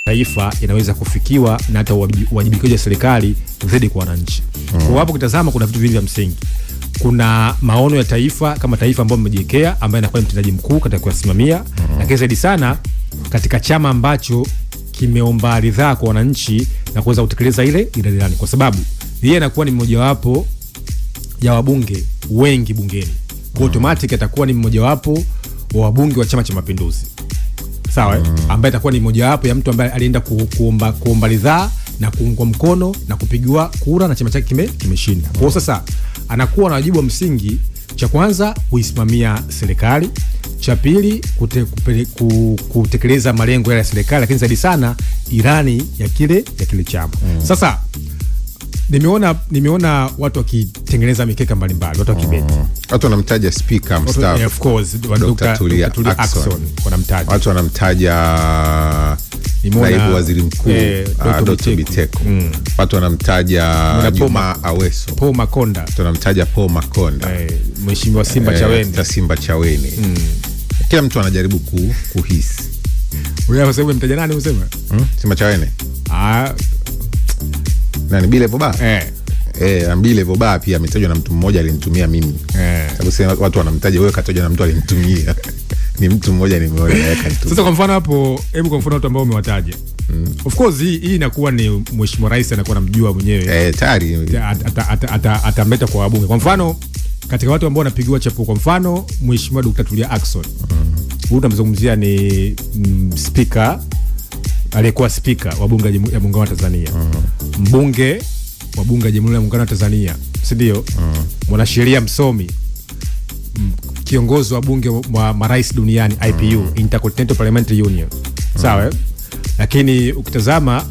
taifa inaweza kufikiwa na hata uwajibikaji wa serikali zaidi kwa wananchi. Kwa hapo kitazama kuna vitu vingi vya msingi. Kuna maono ya taifa kama taifa ambalo mmejiwekea, ambaye anakuwa mtendaji mkuu katika kusimamia, lakini zaidi sana katika chama ambacho kimeomba ridhaa kwa wananchi na kuweza kutekeleza ile ilani, kwa sababu yeye anakuwa ni mmoja wapo ya wabunge wengi bungeni. Kwa automatic atakuwa ni mmoja wapo wa wabunge wa Chama cha Mapinduzi. Sawa, ambaye atakuwa ni mmoja wapo ya mtu ambaye alienda kuomba ridhaa na kuungwa mkono na kupigiwa kura na chama chake kimeshinda. Kwa sasa anakuwa na wajibu wa msingi, cha kwanza kuisimamia serikali, cha pili kutekeleza malengo ya serikali, lakini zaidi sana ilani ya kile chama. Sasa nimeona watu wakitengeneza mikeka mbalimbali, watu wakibeti. Watu wanamtaja speaker mstaafu. Of course, Dr. Tulia Ackson wanamtaja. Watu wanamtaja naibu waziri mkuu Dr. Biteko. Watu wanamtaja Juma Aweso. Paul Makonda. Watu wanamtaja Paul Makonda. Mheshimiwa Simba Chaweni. Kila mtu anajaribu kuhisi. Wewe unasema mtaja nani unasema? Simba Chaweni. Nani Bile Boba? Bile Boba pia ametajwa na mtu mmoja alinitumia mimi. Sababu sema watu wanamtaja, wewe katajwa na mtu alinitumia. Ni mtu mmoja nimeona yeka tu. Sasa kwa mfano hapo, hebu kwa mfano watu ambao umewataja. Of course hii inakuwa ni Mheshimiwa Rais anakuwa anamjua mwenyewe. Tayari atamleta kwa wabunge. Kwa mfano katika watu ambao wanapigiwa chapo, kwa mfano Mheshimiwa Dr. Tulia Ackson. Huyu tunamzungumzia ni speaker, aliyekuwa speaker wa bunge la Muungano wa Tanzania. Mbunge wa bunge la Jamhuri ya Muungano wa Tanzania, si ndio? Mwanasheria msomi, kiongozi wa bunge wa marais duniani IPU, Intercontinental Parliamentary Union. Sawa? Lakini ukitazama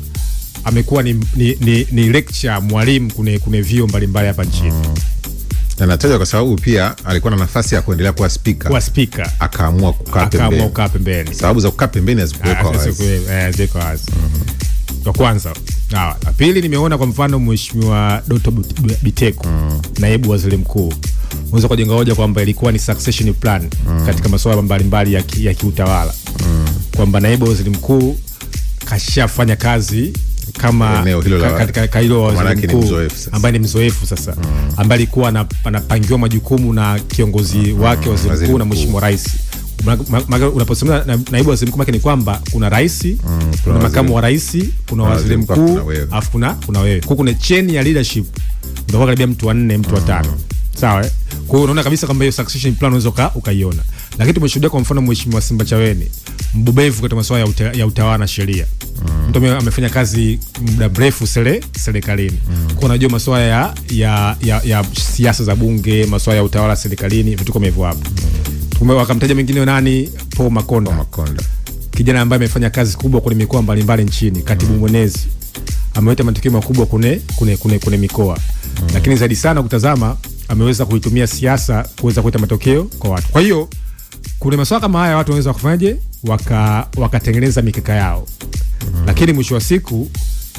amekuwa ni lecture, mwalimu kune vio mbalimbali hapa nchini. Na nataja kwa sababu pia alikuwa na nafasi ya kuendelea kuwa speaker. Akaamua kukaa pembeni. Sababu za kukaa pembeni hazikuwekwa wazi. Kwa kwanza. La pili nimeona kwa mfano Mheshimiwa Dr. Biteko, naibu waziri mkuu. Unaweza kujenga hoja kwamba ilikuwa ni succession plan katika masuala mbalimbali ya kiutawala. Kwamba naibu waziri mkuu kashafanya kazi kama katika hilo waziri mkuu ambaye ni mzoefu sasa, ambaye alikuwa anapangiwa majukumu na kiongozi wake waziri mkuu na Mheshimiwa Rais. Unaposema naibu waziri mkuu ni kwamba kuna rais, kuna makamu wa rais, kuna waziri mkuu, afu kuna wewe. Kwa kuna chain ya leadership ndio karibia mtu wa 4, mtu wa 5. Sawa? Kwa hiyo unaona kabisa kwamba hiyo succession plan unaweza ukaiona. Lakini tumeshuhudia kwa mfano Mheshimiwa Simba Chaweni, mbobevu katika masuala ya utawala na sheria. Mtu amefanya kazi muda mrefu serikalini. Kwa unajua masuala ya siasa za bunge, masuala ya utawala serikalini, vitu kama hivyo hapo. Wakamtaja mwingine nani? Paul Makonda. Kijana ambaye amefanya kazi kubwa kwenye mikoa mbalimbali nchini, katibu mwenezi. Ameleta matokeo makubwa kwenye mikoa. Lakini zaidi sana kutazama ameweza kuitumia siasa kuweza kuleta matokeo kwa watu. Kwa hiyo kuna masuala kama haya watu wanaweza kufanyaje? Wakatengeneza mikeka yao. Lakini mwisho wa siku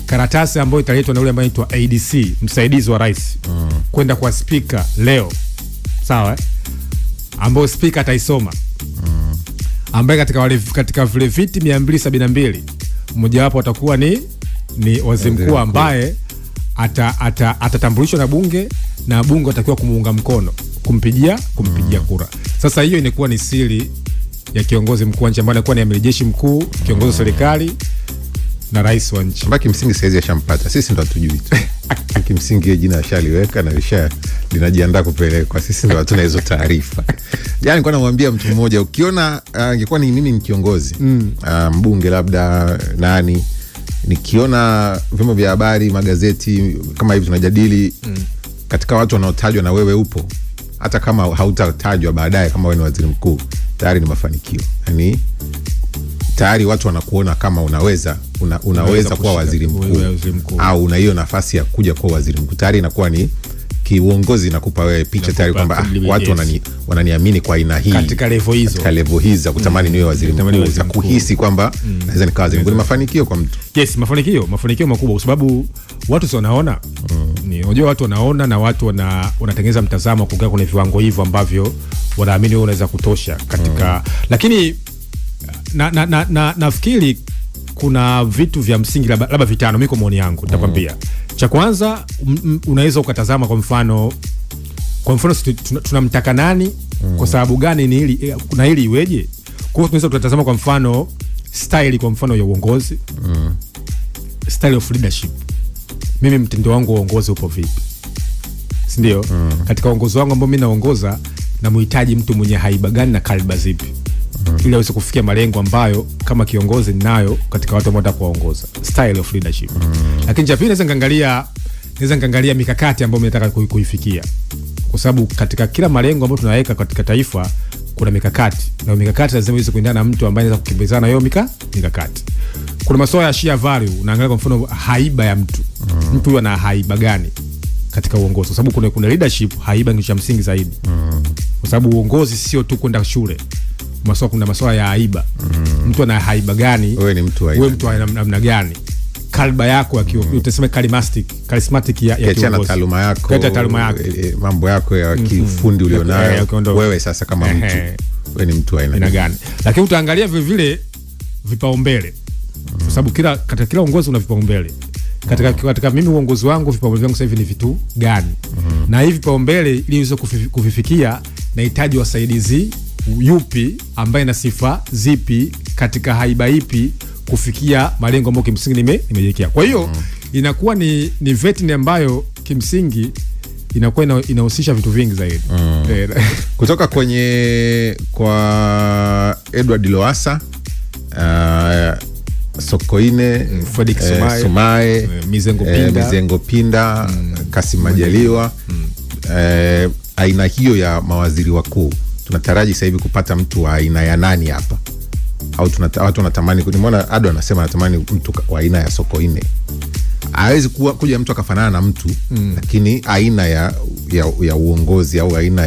karatasi ambayo italetwa na yule ambaye anaitwa ADC, msaidizi wa rais, kwenda kwa speaker leo. Sawa? Ambao speaker ataisoma. Ambaye katika vile viti 272 mmoja wapo atakuwa ni waziri mkuu ambaye atatambulishwa na bunge, na bunge watakiwa kumuunga mkono, kumpigia kura. Sasa hiyo inakuwa ni siri ya kiongozi mkuu wa nchi ambaye anakuwa ni amiri jeshi mkuu, kiongozi wa serikali na rais wa nchi. Mbaki msingi saizi ashampata. Sisi ndo hatujui tu. Kimsingi jina ashaliweka na linajiandaa kupelekwa. Sisi ndo hatuna hizo taarifa. Jana nilikuwa namwambia mtu mmoja, ukiona ingekuwa ni mimi ni kiongozi, mbunge labda nani, nikiona vyombo vya habari, magazeti kama hivi tunajadili katika watu wanaotajwa na wewe upo, hata kama hautatajwa baadaye kama wewe ni waziri mkuu, tayari ni mafanikio. Yaani tayari watu wanakuona kama unaweza kuwa waziri mkuu au una hiyo nafasi ya kuja kuwa waziri mkuu. Tayari inakuwa ni kiuongozi, nakupa wewe picha tayari kwamba watu wananiamini kwa aina hii katika level hizo kutamani niwe waziri mkuu, za kuhisi kwamba naweza nikawa waziri mkuu. Ni mafanikio kwa mtu. Yes, mafanikio makubwa kwa sababu watu sio wanaona. Unajua watu wanaona na watu wanatengeneza mtazamo kukaa kwenye viwango hivyo ambavyo wanaamini wewe unaweza kutosha katika lakini nafikiri kuna vitu vya msingi labda vitano mimi kwa maoni yangu nitakwambia. Cha kwanza unaweza ukatazama kwa mfano tunamtaka nani kwa sababu gani ni ili iweje. Kwa hiyo tunaweza kutazama kwa mfano style, kwa mfano ya uongozi, style of leadership. Mimi mtindo wangu wa uongozi upo vipi, si ndio? Katika uongozi wangu ambao mimi naongoza na muhitaji mtu mwenye haiba gani na kaliba zipi ili aweze kufikia malengo ambayo kama kiongozi ninayo katika watu ambao nataka kuongoza, style of leadership. Lakini cha pili naweza nikaangalia mikakati ambayo nataka kuifikia, kwa sababu katika kila malengo ambayo tunaweka katika taifa kuna mikakati, na mikakati lazima iweze kuendana na mtu ambaye anaweza kukimbizana na hiyo mikakati. Kuna masuala ya sheer value, unaangalia kwa mfano haiba ya mtu. Mtu huyo ana haiba gani katika uongozi, kwa sababu kuna leadership, haiba ni cha msingi zaidi. Kwa sababu uongozi sio tu kwenda shule. Kuna masuala ya haiba. Mtu ana haiba gani? Wewe ni mtu wa namna gani? Kalba yako utasema charismatic ya kiongozi. Taaluma yako, mambo yako ya kiufundi ulionayo. Wewe sasa kama mtu, wewe ni mtu wa aina gani? Lakini utaangalia vile vile vipaumbele. Kwa sababu katika kila uongozi una vipaumbele. Katika mimi uongozi wangu vipaumbele vyangu sasa hivi ni vitu gani? Na hivi vipaumbele ili uweze kuvifikia nahitaji wasaidizi yupi ambaye na sifa zipi katika haiba ipi kufikia malengo ambayo kimsingi nimejiwekea. Kwa hiyo inakuwa ni vetting ambayo kimsingi inakuwa inahusisha vitu vingi zaidi. Kutoka kwa Edward Lowassa, Sokoine, Fredrick Sumaye, Mizengo Pinda, Kassim Majaliwa, aina hiyo ya mawaziri wakuu tunataraji sasa hivi kupata mtu wa aina ya nani hapa? Au watu wanatamani, nimeona Ado anasema anatamani mtu wa aina ya Sokoine. Hawezi kuja mtu akafanana na mtu, lakini aina ya uongozi au aina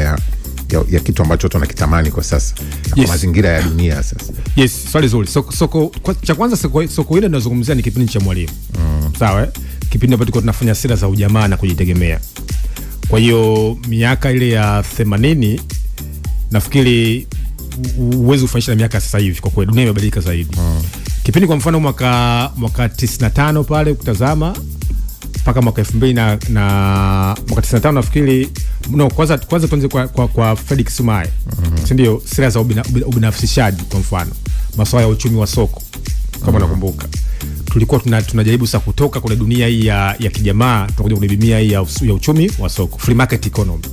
ya kitu ambacho tunakitamani kwa sasa. Kwa mazingira ya dunia sasa. Yes, swali zuri. Cha kwanza Sokoine tunazungumzia ni kipindi cha Mwalimu. Sawa? Kipindi ambacho tunafanya sera za ujamaa na kujitegemea. Kwa hiyo miaka ile ya 80 nafikiri uwezo ufanisha na miaka sasa hivi, kwa kweli dunia imebadilika zaidi. Kipindi kwa mfano mwaka 95 pale ukitazama mpaka mwaka 2000 na mwaka 95 nafikiri kwanza tuanze kwa Fredrick Sumaye. Ndio sera za ubinafsishaji, kwa mfano masuala ya uchumi wa soko kama nakumbuka. Tulikuwa tunajaribu sasa kutoka kwenye dunia hii ya kijamaa tunakuja kwenye dunia hii ya uchumi wa soko, free market economy.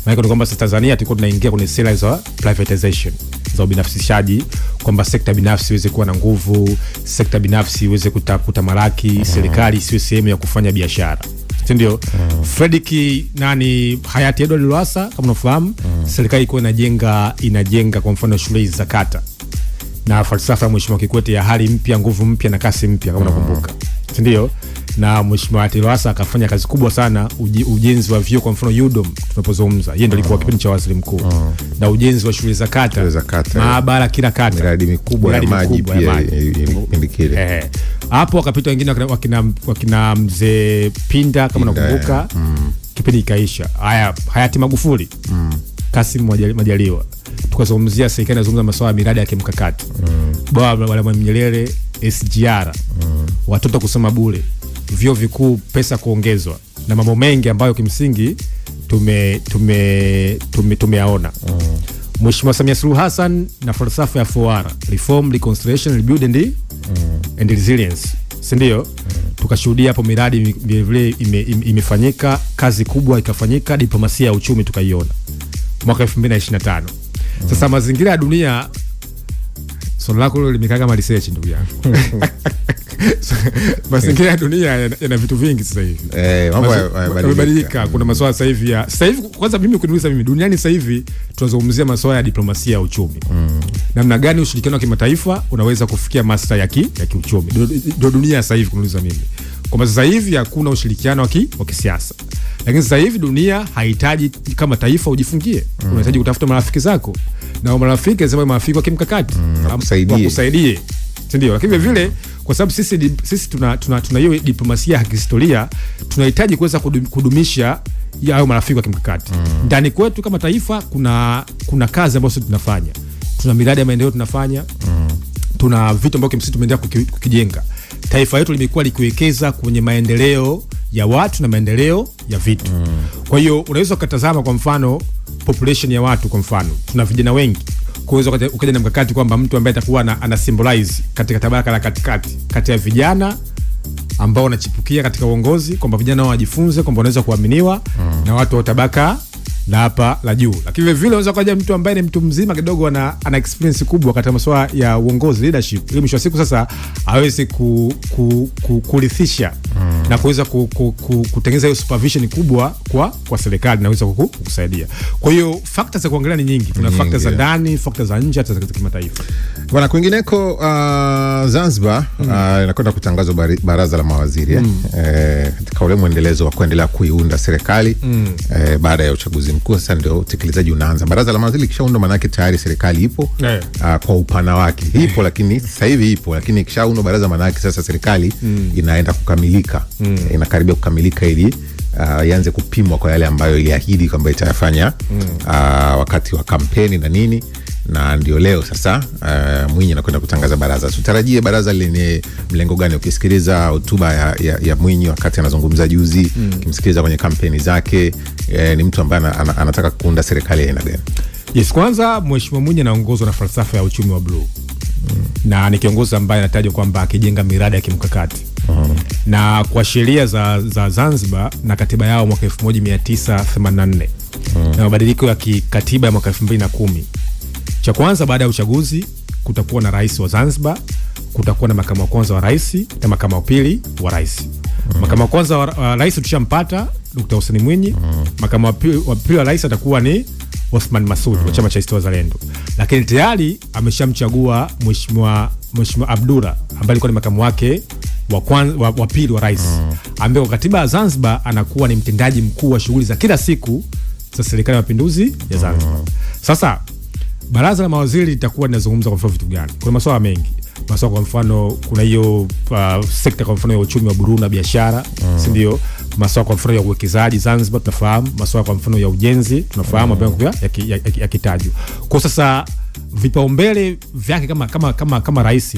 Maana kwamba sasa Tanzania tulikuwa tunaingia kwenye sera za privatization, za ubinafsishaji, kwamba sekta binafsi iweze kuwa na nguvu, sekta binafsi iweze kutamalaki, serikali isiwe sehemu ya kufanya biashara. Ndio Fredrick hayati Edward Lowassa kama unafahamu, serikali ilikuwa inajenga kwa mfano shule za kata na falsafa ya Mheshimiwa Kikwete ya hali mpya, nguvu mpya na kasi mpya kama unakumbuka. Ndio. Na Mheshimiwa Lowassa akafanya kazi kubwa sana ujenzi wa vyuo, kwa mfano UDOM tunapozungumza. Yeye ndio alikuwa kipindi cha waziri mkuu. Na ujenzi wa shule za kata, maabara kila kata, miradi mikubwa ya maji pia indikile. Hapo wakapita wengine wakina mzee Pinda kama unakumbuka. Kipindi ikaisha. Hayati Magufuli, Kassim Majaliwa. Tukazungumzia serikali inazungumza masuala ya miradi ya kimkakati. Bwawa la Mwalimu Nyerere, SGR, watoto kusoma bure, vyuo vikuu pesa kuongezwa, na mambo mengi ambayo kimsingi tumeyaona. Mheshimiwa Samia Suluhu Hassan na falsafa ya 4R, reform, reconciliation, rebuild and resilience. Ndio tukashuhudia hapo miradi vile imefanyika, kazi kubwa ikafanyika, diplomasia ya uchumi tukaiona mwaka 2025. Sasa mazingira ya dunia, swali lako limekaa kama research ndugu yangu. Mazingira ya dunia yana vitu vingi sasa hivi. Mambo yamebadilika. Kuna masuala sasa hivi kwanza mimi kuniuliza mimi, duniani sasa hivi tunazungumzia masuala ya diplomasia ya uchumi. Namna gani ushirikiano wa kimataifa unaweza kufikia maslahi ya kiuchumi. Ndio dunia sasa hivi kuniuliza mimi. Kwa sasa hivi hakuna ushirikiano wa kisiasa. Lakini sasa hivi dunia haihitaji kama taifa ujifungie. Unahitaji kutafuta marafiki zako. Na marafiki lazima marafiki wa kimkakati. Wakusaidie. Ndio. Lakini vile kwa sababu sisi tuna hiyo diplomasia ya kihistoria, tunahitaji kuweza kudumisha hao marafiki wa kimkakati. Ndani kwetu kama taifa kuna kazi ambazo tunafanya. Tuna miradi ya maendeleo tunafanya. tuna vitu ambavyo kimsingi tumeendelea kukijenga. Taifa letu limekuwa likiwekeza kwenye maendeleo ya watu na maendeleo ya vitu. Kwa hiyo unaweza kutazama kwa mfano population ya watu, kwa mfano tuna vijana wengi. Kwa hiyo ukaja na mkakati kwamba mtu ambaye atakuwa ana symbolize katika tabaka la katikati kati ya vijana ambao wanachipukia katika uongozi, kwamba vijana wao wajifunze kwamba wanaweza kuaminiwa na watu wa tabaka la hapa la juu. Lakini vile vile unaweza kuja mtu ambaye ni mtu mzima kidogo ana experience kubwa katika masuala ya uongozi, leadership, ili mwisho wa siku sasa aweze kurithisha na kuweza kutengeneza hiyo supervision kubwa kwa serikali na kuweza kukusaidia. Kwa hiyo factors za kuangalia ni nyingi. Tuna factors za ndani, factors za nje, hata za kimataifa. Bwana, kwingineko Zanzibar inakwenda kutangazwa baraza la mawaziri katika ule muendelezo wa kuendelea kuiunda serikali baada ya uchaguzi mkuu. Sasa ndio utekelezaji unaanza. Baraza la mawaziri kishaundwa, maana yake tayari serikali ipo kwa upana wake. Ipo lakini sasa hivi ipo, lakini kishaundwa baraza, maana yake sasa serikali inaenda kukamilika. Inakaribia kukamilika ili ianze kupimwa kwa yale ambayo iliahidi kwamba itayafanya wakati wa kampeni na nini. Na ndio leo sasa Mwinyi anakwenda kutangaza baraza. Tutarajie baraza lenye mlengo gani? Ukisikiliza hotuba ya Mwinyi wakati anazungumza juzi, kimsikiliza kwenye kampeni zake, ni mtu ambaye anataka kuunda serikali ya aina gani? Yes, kwanza Mheshimiwa Mwinyi anaongozwa na falsafa ya uchumi wa blue. Na ni kiongozi ambaye anatajwa kwamba akijenga miradi ya kimkakati. Na kwa sheria za Zanzibar na katiba yao mwaka 1984 na mabadiliko ya kikatiba ya mwaka 2010, cha kwanza baada ya uchaguzi kutakuwa na rais wa Zanzibar, kutakuwa na makamu wa kwanza wa rais na makamu wa pili wa rais. Makamu wa kwanza wa rais tushampata Dr. Hussein Mwinyi. Makamu wa pili wa rais atakuwa ni Othman Masoud wa chama cha ACT Wazalendo. Lakini tayari ameshamchagua Mheshimiwa Abdullah ambaye alikuwa ni makamu wake wa pili wa rais, ambaye kwa katiba ya Zanzibar anakuwa ni mtendaji mkuu wa shughuli za kila siku za serikali ya mapinduzi ya Zanzibar. Sasa baraza la mawaziri litakuwa linazungumza kwa mfano vitu gani? Kuna masuala mengi. Masuala kwa mfano kuna hiyo sekta kwa mfano ya uchumi wa buluu na biashara, si ndio? Masuala kwa mfano ya uwekezaji Zanzibar tunafahamu, masuala kwa mfano ya ujenzi tunafahamu, ambayo yakitajwa. Kwa sasa vipaumbele vyake kama rais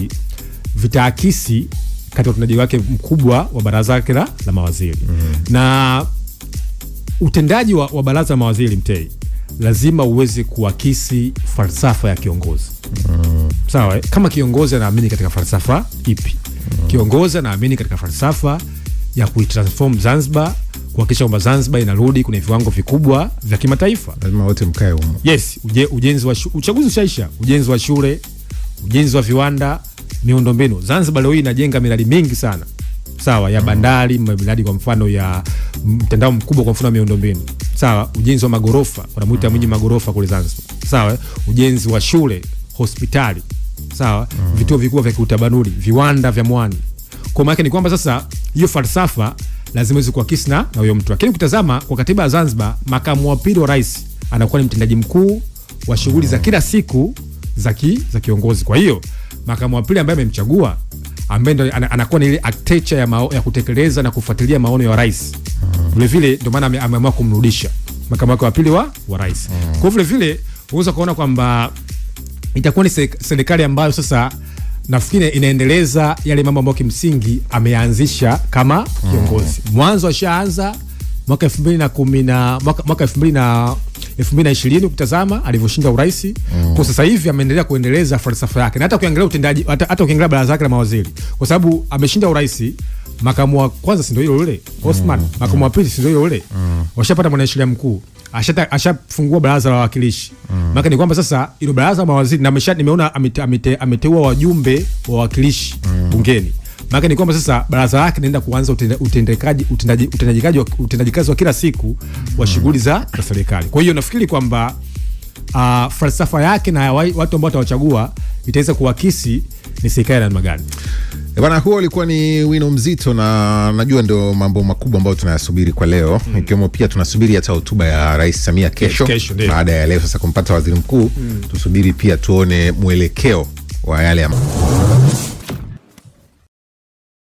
vitaakisi katika utendaji wake mkubwa wa baraza lake la mawaziri. Na utendaji wa baraza la mawaziri Mtei lazima uweze kuakisi falsafa ya kiongozi. Sawa, kama kiongozi anaamini katika falsafa ipi? Kiongozi anaamini katika falsafa ya kuitransform Zanzibar, kuhakikisha kwamba Zanzibar inarudi kwenye viwango vikubwa vya kimataifa. Lazima wote mkae humo. Yes, ujenzi wa uchaguzi ushaisha, ujenzi wa shule, ujenzi wa viwanda, miundombinu. Zanzibar leo hii inajenga miradi mingi sana. Sawa, ya bandari, miradi kwa mfano ya mtandao mkubwa kwa mfano wa miundombinu. Sawa, ujenzi wa magorofa, wanamuita Mwinyi magorofa kule Zanzibar. Sawa, ujenzi wa shule, hospitali. Sawa, vituo vikubwa vya kiutamaduni, viwanda vya mwani. Kwa maana ni kwamba sasa hiyo falsafa lazima iwe kuakisi na huyo mtu. Lakini ukitazama kwa katiba ya Zanzibar, makamu wa pili wa rais anakuwa ni mtendaji mkuu wa shughuli za kila siku za kiongozi. Kwa hiyo makamu wa pili ambaye amemchagua, ambaye ndo anakuwa ni ile architecture ya kutekeleza na kufuatilia maono ya rais. Vile vile ndio maana ameamua kumrudisha makamu wake wa pili wa rais. Kwa vile vile unaweza kuona kwamba itakuwa ni serikali ambayo sasa nafikiri inaendeleza yale mambo ambayo kimsingi ameanzisha kama kiongozi. Mwanzo ashaanza mwaka 2020 ukitazama alivyoshinda urais. Kwa sasa hivi ameendelea kuendeleza falsafa yake. Na hata ukiangalia utendaji, hata ukiangalia baraza lake la mawaziri, kwa sababu ameshinda urais, makamu wa kwanza si ndio yule Osman, makamu wa pili si ndio yule, washapata mwanasheria mkuu, ashafungua baraza la wawakilishi. Maana ni kwamba sasa ile baraza la mawaziri, na nimeona ameteua wajumbe wa wawakilishi bungeni. Maana ni kwamba sasa baraza lake linaenda kuanza utendaji kazi wa kila siku wa shughuli za serikali. Kwa hiyo nafikiri kwamba falsafa yake na watu ambao watawachagua itaweza kuakisi ni serikali na namna gani. Bwana, huo ulikuwa ni wino mzito, na najua ndio mambo makubwa ambayo tunayasubiri kwa leo. Ikiwemo pia tunasubiri hata hotuba ya Rais Samia kesho baada ya leo sasa kumpata waziri mkuu. Tusubiri pia tuone mwelekeo wa yale